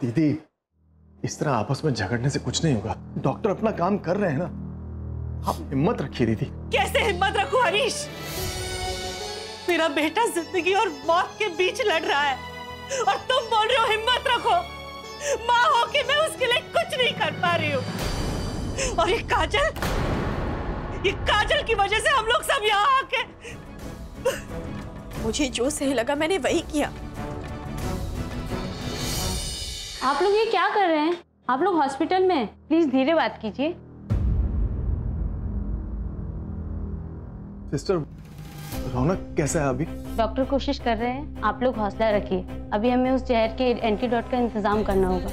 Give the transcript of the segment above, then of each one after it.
दीदी, इस तरह आपस में झगड़ने से कुछ नहीं होगा। डॉक्टर अपना काम कर रहे हैं ना, आप हिम्मत रखिए दीदी। कैसे हिम्मत रखूं हरीश? मेरा बेटा जिंदगी और मौत के बीच लड़ रहा है और तुम बोल रहे हो हिम्मत रखो। माँ हो के मैं उसके लिए कुछ नहीं कर पा रही हूँ। और ये काजल की वजह से हम लोग सब यहाँ आके। मुझे जो सही लगा मैंने वही किया। आप लोग ये क्या कर रहे हैं? आप लोग हॉस्पिटल में हैं, प्लीज धीरे बात कीजिए। सिस्टर, रौनक कैसा है अभी? डॉक्टर कोशिश कर रहे हैं, आप लोग हौसला रखिए। अभी हमें उस जहर के एंटीडोट का इंतजाम करना होगा।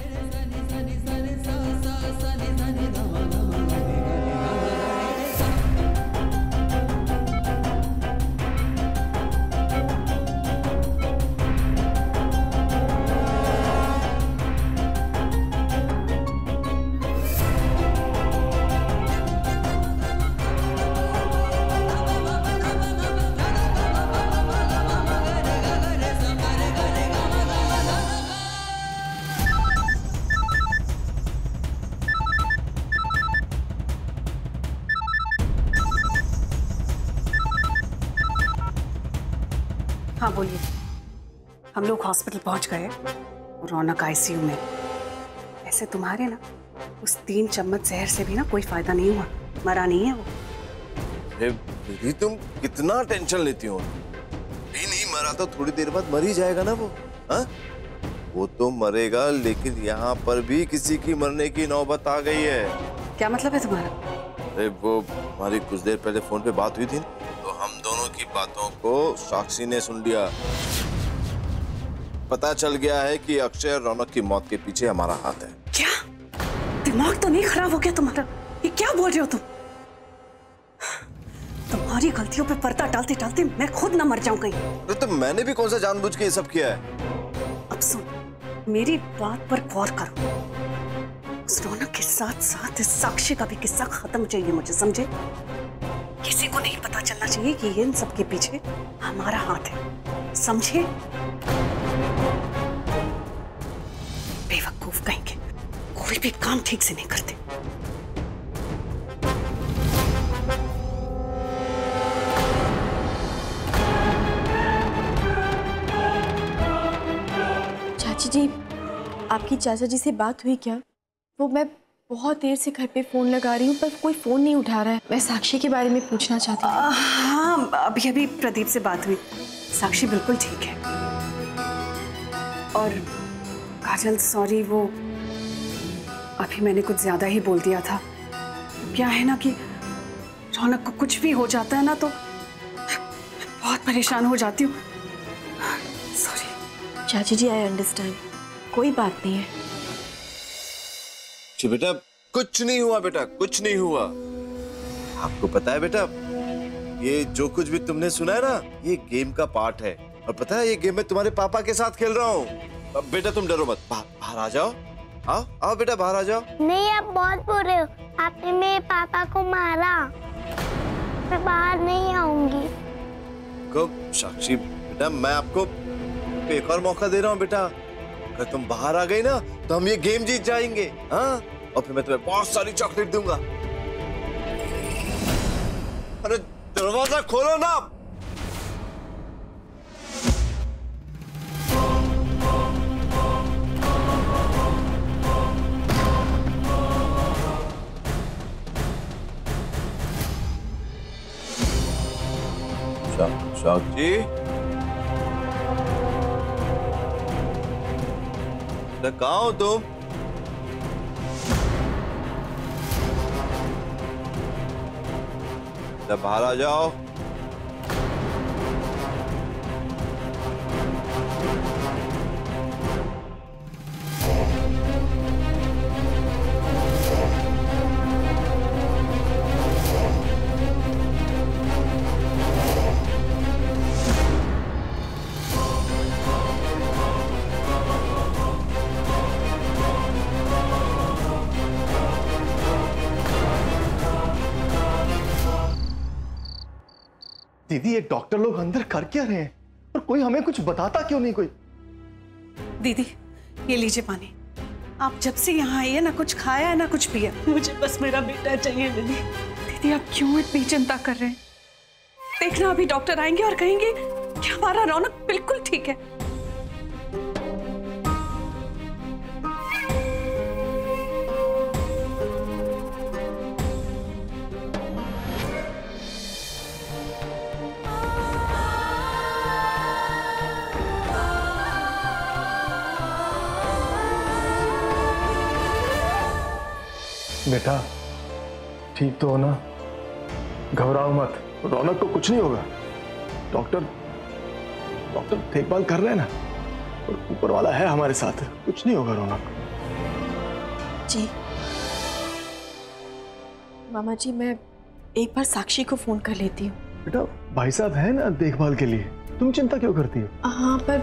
हाँ बोलिए। हम लोग हॉस्पिटल पहुंच गए और रौनक आईसीयू में। ऐसे तुम्हारे ना उस 3 चम्मच जहर से भी ना कोई फायदा नहीं हुआ, मरा नहीं है वो। दीदी तुम कितना टेंशन लेती हो? नहीं मरा तो थोड़ी देर बाद मर ही जाएगा ना वो। हाँ वो तो मरेगा, लेकिन यहाँ पर भी किसी की मरने की नौबत आ गई है। क्या मतलब है तुम्हारा? अरे वो हमारी कुछ देर पहले फोन पे बात हुई थी तो हम दोनों की बातों को साक्षी ने सुन लिया। पता चल गया है कि अक्षय और रौनक की मौत के पीछे हमारा हाथ है। क्या? दिमाग तो नहीं खराब हो गया तुम्हारा? ये क्या बोल रहे हो तुम? तुम्हारी गलतियों पे पर्दा डालते डालते मैं खुद ना मर जाऊं कहीं। अरे तो मैंने भी कौन सा जानबूझ के ये सब किया है? अब सुन, मेरी बात पर गौर करो। उस रौनक के साथ साथ इस साक्षी का भी किस्सा खत्म चाहिए मुझे, समझे? किसी को नहीं पता चलना चाहिए कि इन सब के पीछे हमारा हाथ है, समझे? बेवकूफ कहेंगे, कोई भी काम ठीक से नहीं करते। चाची जी, आपकी चाचा जी से बात हुई क्या? वो मैं बहुत देर से घर पे फोन लगा रही हूँ पर कोई फोन नहीं उठा रहा है। मैं साक्षी के बारे में पूछना चाहती हूँ। हाँ, अभी अभी प्रदीप से बात हुई। साक्षी बिल्कुल ठीक है। और काजल सॉरी, वो अभी मैंने कुछ ज्यादा ही बोल दिया था। क्या है ना कि रौनक को कुछ भी हो जाता है ना तो बहुत परेशान हो जाती हूँ। सॉरी चाची जी, आई अंडरस्टैंड, कोई बात नहीं है। जी बेटा, कुछ नहीं हुआ बेटा, कुछ नहीं हुआ। आपको पता है बेटा, ये जो कुछ भी तुमने सुना है ना, ये गेम का पार्ट है। और पता है ये गेम मैं तुम्हारे पापा के साथ खेल रहा हूँ। बेटा तुम डरो मत, बाहर आ जाओ। आओ आओ बेटा, बाहर आ जाओ। नहीं, आप बहुत बुर रहे हो। आपने मेरे पापा को मारा। मैं बाहर नहीं आऊंगी। कब साक्षी बेटा, मैं आपको एक और मौका दे रहा हूँ बेटा। अगर तुम बाहर आ गई ना तो हम ये गेम जीत जाएंगे। हाँ, और फिर मैं तुम्हें बहुत सारी चॉकलेट दूंगा। अरे दरवाजा खोलो ना। साक्षी, कहाँ हो तुम? बाहर आ जाओ। दीदी, ये डॉक्टर लोग अंदर कर क्या रहे हैं और कोई हमें कुछ बताता क्यों नहीं? कोई दीदी, ये लीजिए पानी। आप जब से यहाँ आई है ना कुछ खाया है ना कुछ पिया। मुझे बस मेरा बेटा चाहिए विधि। दीदी आप क्यों इतनी चिंता कर रहे हैं? देखना अभी डॉक्टर आएंगे और कहेंगे कि हमारा रौनक बिल्कुल ठीक है। बेटा ठीक तो हो ना? घबराओ मत, रौनक को कुछ नहीं होगा। डॉक्टर देखभाल कर रहे हैं ना, और ऊपर वाला है हमारे साथ, कुछ नहीं होगा रौनक। जी मामा जी, मैं एक बार साक्षी को फोन कर लेती हूँ। बेटा भाई साहब है ना देखभाल के लिए, तुम चिंता क्यों करती हो? हाँ, पर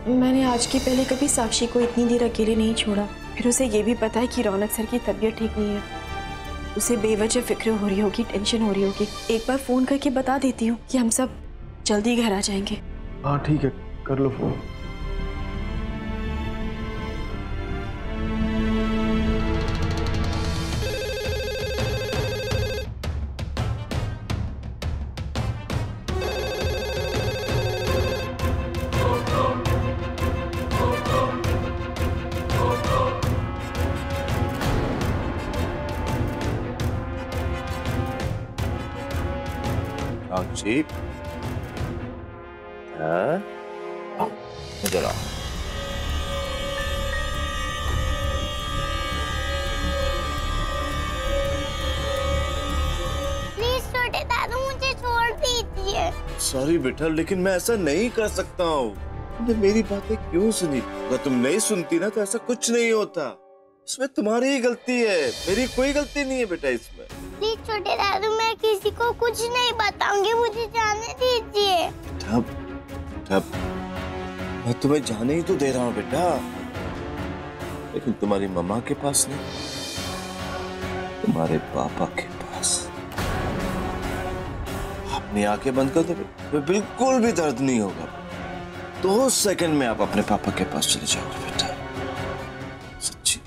मैंने आज के पहले कभी साक्षी को इतनी देर अकेले नहीं छोड़ा। फिर उसे ये भी पता है कि रौनक सर की तबीयत ठीक नहीं है। उसे बेवजह फिक्र हो रही होगी, टेंशन हो रही होगी। एक बार फोन करके बता देती हूँ कि हम सब जल्दी घर आ जाएंगे। हाँ ठीक है, कर लो फोन। साक्षी, इधर आओ। प्लीज छोटे दादू मुझे छोड़ दीजिए। सॉरी बेटा, लेकिन मैं ऐसा नहीं कर सकता हूँ। तुमने मेरी बातें क्यों सुनी? अगर तुम नहीं सुनती ना तो ऐसा कुछ नहीं होता। इसमें तुम्हारी ही गलती है, मेरी कोई गलती नहीं है बेटा इसमें। प्लीज छोटे दादू, मैं किसी को कुछ नहीं बताऊंगी, मुझे जाने दीजिए। तब मैं तुम्हें जाने ही तो दे रहा हूँ बेटा, लेकिन तुम्हारी मम्मा के पास नहीं, तुम्हारे पापा के पास। अपनी आंखें बंद कर दो, बिल्कुल भी दर्द नहीं होगा। 2 सेकंड में आप अपने पापा के पास चले जाओगे बेटा, सच्ची।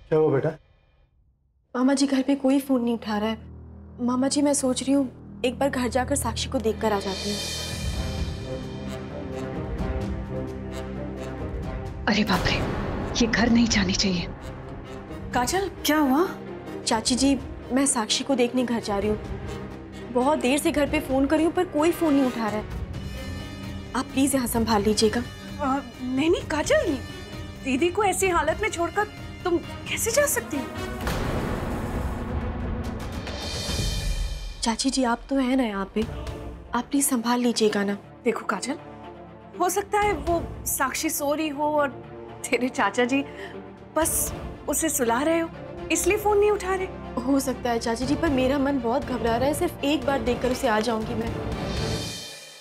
क्या हुआ बेटा? मामा जी घर पे कोई फोन नहीं उठा रहा है। मामा जी मैं सोच रही हूँ एक बार घर जाकर साक्षी को देखकर आ जाती हूँ। अरे बाप रे, ये घर नहीं जानी चाहिए। काजल क्या हुआ? चाची जी, मैं साक्षी को देखने घर जा रही हूँ। बहुत देर से घर पे फोन कर रही हूँ पर कोई फोन नहीं उठा रहा है। आप प्लीज यहाँ संभाल लीजिएगा। नहीं काजल, दीदी को ऐसी हालत में छोड़कर तुम कैसे जा सकती हो? चाची जी आप तो है ना यहाँ पे, आप प्लीज संभाल लीजिएगा ना। देखो काजल, हो सकता है वो साक्षी सो रही हो और तेरे चाचा जी बस उसे सुला रहे हो, इसलिए फोन नहीं उठा रहे। हो सकता है चाची जी, पर मेरा मन बहुत घबरा रहा है। सिर्फ एक बार देखकर उसे आ जाऊंगी मैं।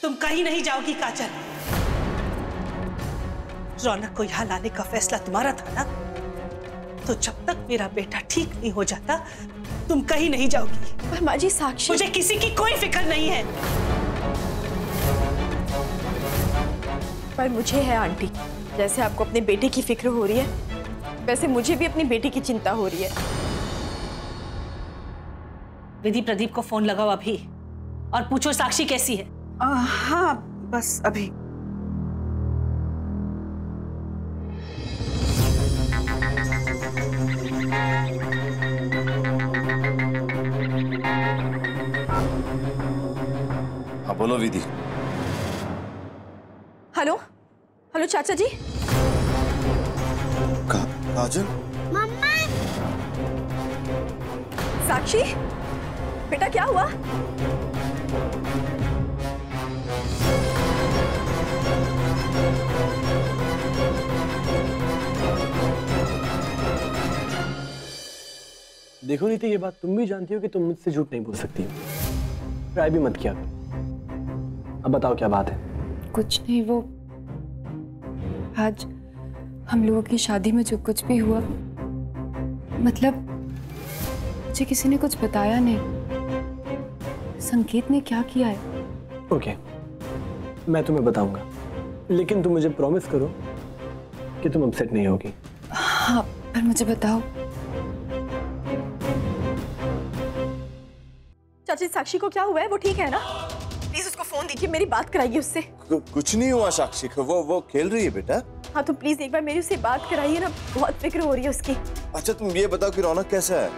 तुम कहीं नहीं जाओगी काजल। रौनक को यहाँ लाने का फैसला तुम्हारा था ना, तो जब तक मेरा बेटा ठीक नहीं हो जाता तुम कहीं नहीं जाओगी। पर माँ जी साक्षी, मुझे किसी की कोई फिक्र नहीं है। पर मुझे है आंटी। जैसे आपको अपने बेटे की फिक्र हो रही है, वैसे मुझे भी अपनी बेटी की चिंता हो रही है। विधि, प्रदीप को फोन लगाओ अभी और पूछो साक्षी कैसी है। हाँ बस अभी। हाँ बोलो विधि। हेलो हेलो चाचा जी। काजल, मम्मा, साक्षी बेटा क्या हुआ? देखो नीति, ये बात तुम भी जानती हो कि तुम मुझसे झूठ नहीं बोल सकती हो। ट्राई भी मत किया। अब बताओ क्या बात है? कुछ नहीं, वो आज हम लोगों की शादी में जो कुछ भी हुआ, मतलब मुझे किसी ने कुछ बताया नहीं। संकेत ने क्या किया है? ओके, मैं तुम्हें बताऊंगा। लेकिन तुम मुझे प्रॉमिस करो कि तुम अपसेट नहीं होगी। हाँ, पर मुझे बताओ चाची, साक्षी को क्या हुआ है? वो ठीक है ना? प्लीज उसको फोन दीजिए, मेरी बात कराइए उससे। कुछ नहीं हुआ साक्षी को, वो खेल रही है बेटा। हाँ तो प्लीज एक बार मेरी उससे बात कराइए ना, बहुत फिक्र हो रही है उसकी। अच्छा तुम ये बताओ कि रौनक कैसा है?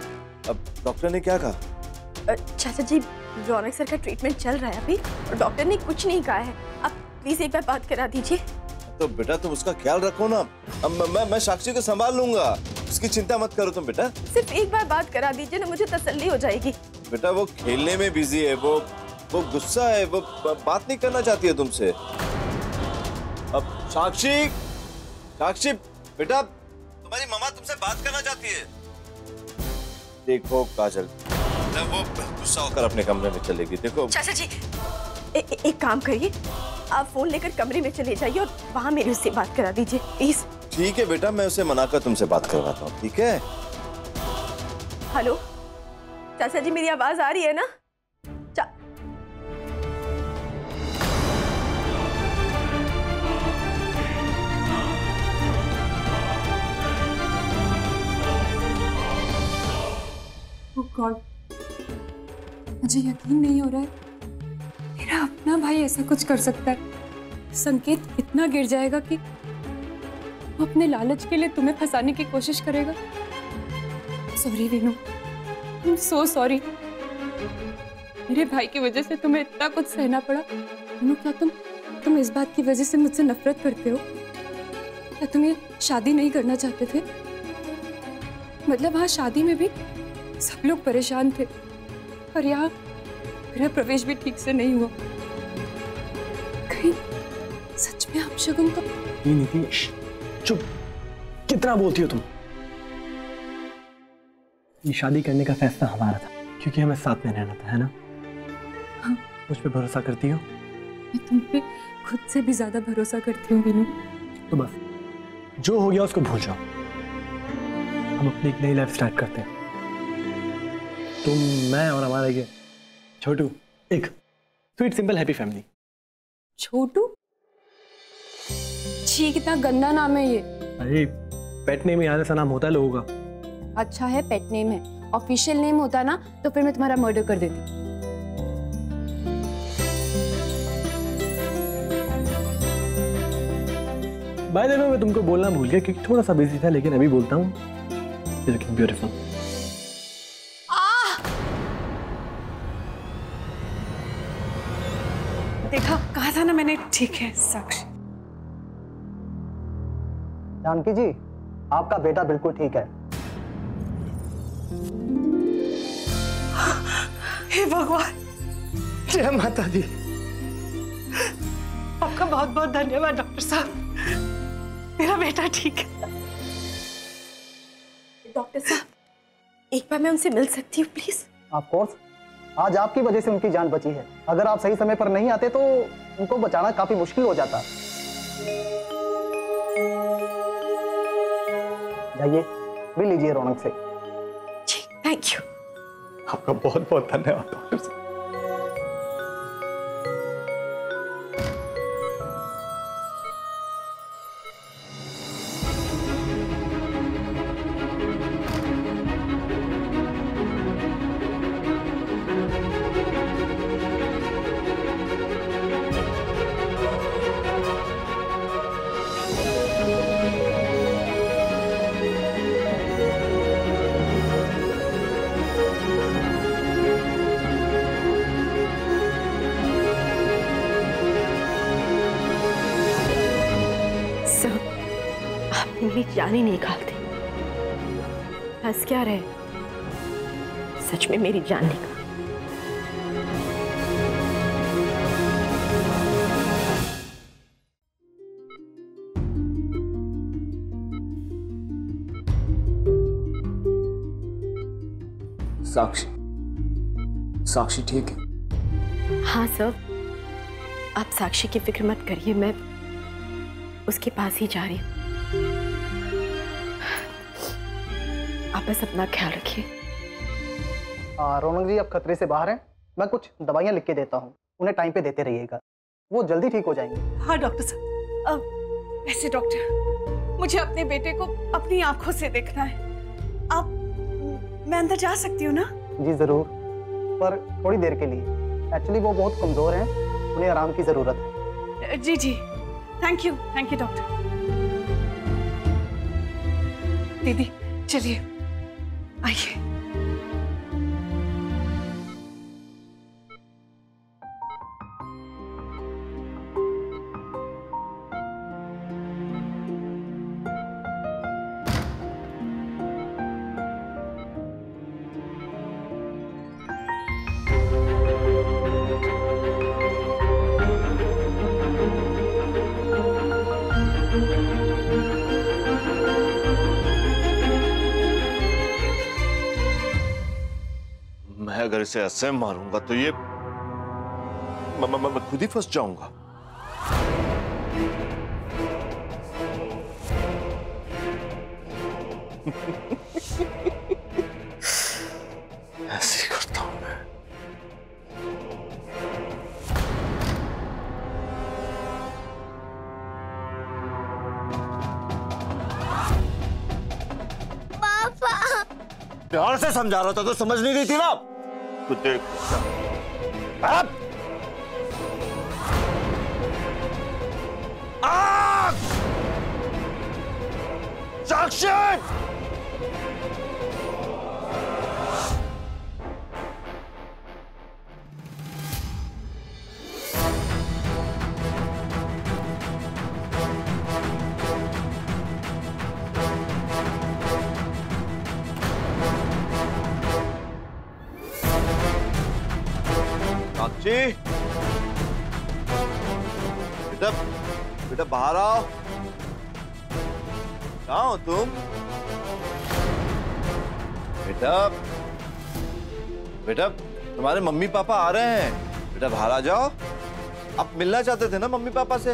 अब डॉक्टर ने क्या कहा? चाचा जी, रौनक सर का ट्रीटमेंट चल रहा है अभी और डॉक्टर ने कुछ नहीं कहा है। आप प्लीज एक बार बात करा दीजिए। तो बेटा तुम उसका ख्याल रखो ना। अब मैं साक्षी को संभाल लूंगा, उसकी चिंता मत करो तुम बेटा। सिर्फ एक बार बात करा दीजिए ना, मुझे तसल्ली हो जाएगी। बेटा वो खेलने में बिजी है, वो गुस्सा है, वो बात नहीं करना चाहती है तुमसे। अब साक्षी बेटा, तुम्हारी मम्मा तुमसे बात करना चाहती है। देखो काजल, वो गुस्सा होकर अपने कमरे में चलेगी। देखो चाचा जी, एक काम करिए, आप फोन लेकर कमरे में चले जाइए और वहाँ मेरी उससे बात करा दीजिए प्लीज। ठीक है बेटा, मैं उसे मनाकर तुमसे बात करवाता हूँ, ठीक है? हेलो चाचा जी, मेरी आवाज आ रही है ना? Oh God, मुझे यकीन नहीं हो रहा है मेरा अपना भाई ऐसा कुछ कर सकता है। संकेत इतना गिर जाएगा कि वो अपने लालच के लिए तुम्हें फंसाने की कोशिश करेगा। Sorry Veenu, I am so sorry. मेरे भाई की वजह से तुम्हें इतना कुछ सहना पड़ा। वीनू, क्या तुम इस बात की वजह से मुझसे नफरत करते हो? क्या तुम ये शादी नहीं करना चाहते थे? मतलब हाँ, शादी में भी सब लोग परेशान थे और यहाँ मेरा प्रवेश भी ठीक से नहीं हुआ। कहीं सच में आप शगुन तो नीति, चुप, कितना बोलती हो तुम? ये शादी करने का फैसला हमारा था क्योंकि हमें साथ में रहना था, है ना? हाँ। मुझ पे भरोसा करती हो? मैं तुम पे खुद से भी ज्यादा भरोसा करती हूँ वीनू। तो बस जो हो गया उसको भूल जाओ, हम अपनी एक नई लाइफ स्टार्ट करते हैं। तुम, मैं और हमारा ये छोटू, एक स्वीट सिंपल हैप्पी फैमिली। छोटू? छी, कितना गंदा नाम है ये। अरे पेट नेम याद ऐसा नाम होता है लोगों का। अच्छा है, पेट नेम है। ऑफिशियल नेम होता ना तो फिर मैं तुम्हारा मर्डर कर देती। बाय द वे, मैं तुमको बोलना भूल गया क्योंकि थोड़ा सा बिजी था, लेकिन अभी बोलता हूँ। You're looking beautiful. देखा, कहा था ना मैंने। ठीक है साक्षी। जानकी जी, आपका बेटा बिल्कुल ठीक है। हे भगवान, जय माता दी। आपका बहुत बहुत धन्यवाद डॉक्टर साहब, मेरा बेटा ठीक है। डॉक्टर साहब, एक बार मैं उनसे मिल सकती हूँ प्लीज? ऑफ कोर्स, आज आपकी वजह से उनकी जान बची है। अगर आप सही समय पर नहीं आते तो उनको बचाना काफी मुश्किल हो जाता। जाइए, मिल लीजिए रौनक से। जी, थैंक यू। आपका बहुत बहुत धन्यवाद डॉक्टर साहब। मेरी जान ही निकाल दी। हंस क्या रहे, सच में मेरी जान निकाल। साक्षी ठीक है? हाँ सर, आप साक्षी की फिक्र मत करिए, मैं उसके पास ही जा रही हूँ। आप बस अपना ख्याल रखिए। रौनक जी अब खतरे से बाहर हैं। मैं कुछ दवाइयाँ लिख के देता हूँ, उन्हें टाइम पे देते रहिएगा, वो जल्दी ठीक हो जाएंगे। हाँ डॉक्टर साहब, वैसे डॉक्टर, मुझे अपने बेटे को अपनी आंखों से देखना है। मैं अंदर जा सकती हूँ ना? जी जरूर, पर थोड़ी देर के लिए। एक्चुअली वो बहुत कमजोर हैं, उन्हें आराम की जरूरत है। जी जी, थैंक यू डॉक्टर। दीदी चलिए, आइए। मैं अगर इसे ऐसे मारूंगा तो ये मैं खुद ही फंस जाऊंगा। ऐसे करता हूं मैं। पापा, प्यार से समझा रहा था तो समझ नहीं रही थी ना। तो देख अब साक्षी, साक्षी, बेटा बेटा बाहर आओ। कहाँ हो तुम? बेटा बेटा तुम्हारे मम्मी पापा आ रहे हैं। बेटा बाहर आ जाओ। आप मिलना चाहते थे ना मम्मी पापा से?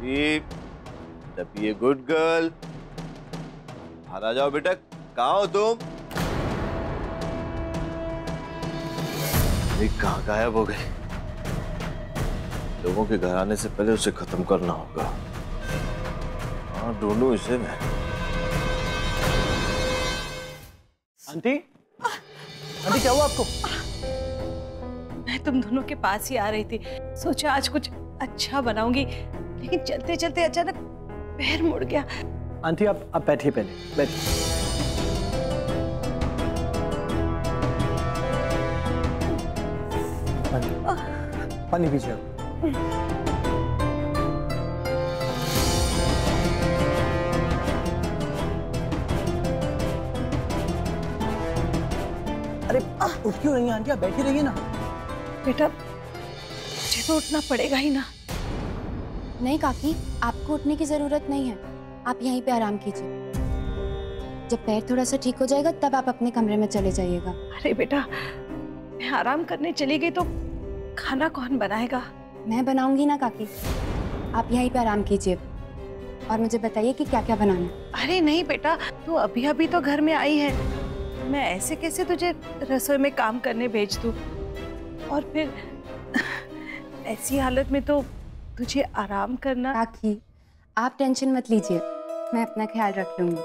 ये गुड गर्ल, बाहर आ जाओ बेटा। कहाँ हो तुम? कहाँ गायब हो गए? लोगों के घर आने से पहले उसे खत्म करना होगा। हाँ, ढूंढूं इसे मैं। आंटी, आंटी क्या हुआ आपको? मैं तुम दोनों के पास ही आ रही थी, सोचा आज कुछ अच्छा बनाऊंगी, लेकिन चलते चलते अचानक पैर मुड़ गया। आंटी आप बैठिए, पहले बैठिए। पानी पीजिए आप। अरे आप उठ क्यों रही हैं आंटी? आप बैठी रहिए ना। बेटा मुझे तो उठना पड़ेगा ही ना। नहीं काकी, आपको उठने की जरूरत नहीं है, आप यहीं पे आराम कीजिए। जब पैर थोड़ा सा ठीक हो जाएगा तब आप अपने कमरे में चले जाइएगा। अरे बेटा, मैं आराम करने चली गई तो खाना कौन बनाएगा? मैं बनाऊंगी ना काकी, आप यहीं पे आराम कीजिए और मुझे बताइए कि क्या क्या बनाना है। अरे नहीं बेटा, तू अभी अभी तो घर में आई है, मैं ऐसे कैसे तुझे रसोई में काम करने भेज दूं? और फिर ऐसी हालत में तो तुझे आराम करना। काकी आप टेंशन मत लीजिए, मैं अपना ख्याल रख लूंगी।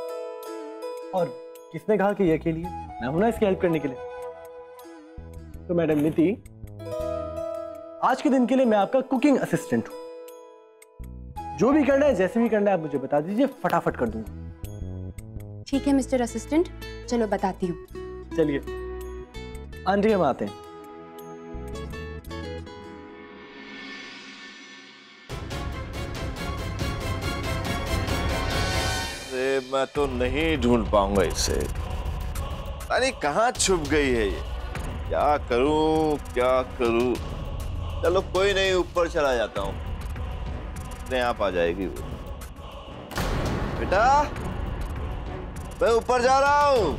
और किसने कहा कि ये अकेली है? मैं हूं ना इसकी हेल्प करने के लिए। तो मैडम नीति, आज के दिन के लिए मैं आपका कुकिंग असिस्टेंट हूं। जो भी करना है, जैसे भी करना है, आप मुझे बता दीजिए, फटाफट कर दूंगा। ठीक है मिस्टर असिस्टेंट, चलो बताती हूँ। चलिए आंटी, हम आते हैं। अरे मैं तो नहीं ढूंढ पाऊंगा इसे। अरे कहाँ छुप गई है ये? क्या करूं क्या करूं? चलो कोई नहीं, ऊपर चला जाता हूँ, अपने आप आ जाएगी वो। बेटा मैं ऊपर जा रहा हूँ।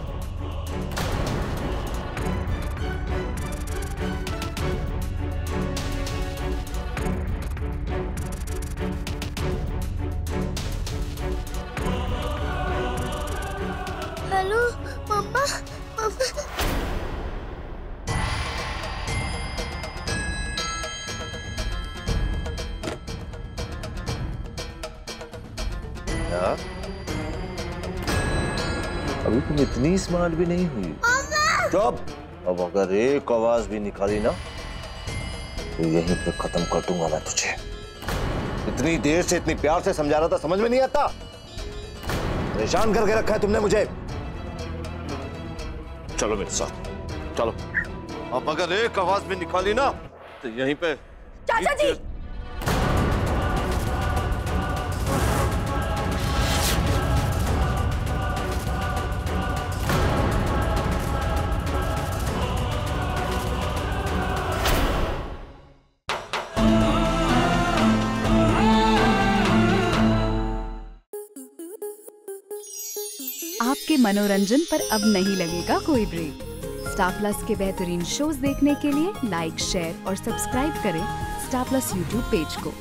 हेलो मम्मा, क्या? अभी तुम इतनी स्मार्ट भी नहीं हुई। चुप। अब अगर एक आवाज भी निकाली ना तो यहीं पे खत्म कर दूंगा मैं तुझे। इतनी देर से इतनी प्यार से समझा रहा था, समझ में नहीं आता? परेशान करके रखा है तुमने मुझे। चलो मेरे साथ, चलो। अब अगर एक आवाज भी निकाली ना तो यहीं पे। चाचा जी! आपके मनोरंजन पर अब नहीं लगेगा कोई ब्रेक। स्टार प्लस के बेहतरीन शोज देखने के लिए लाइक, शेयर और सब्सक्राइब करें स्टार प्लस यूट्यूब पेज को।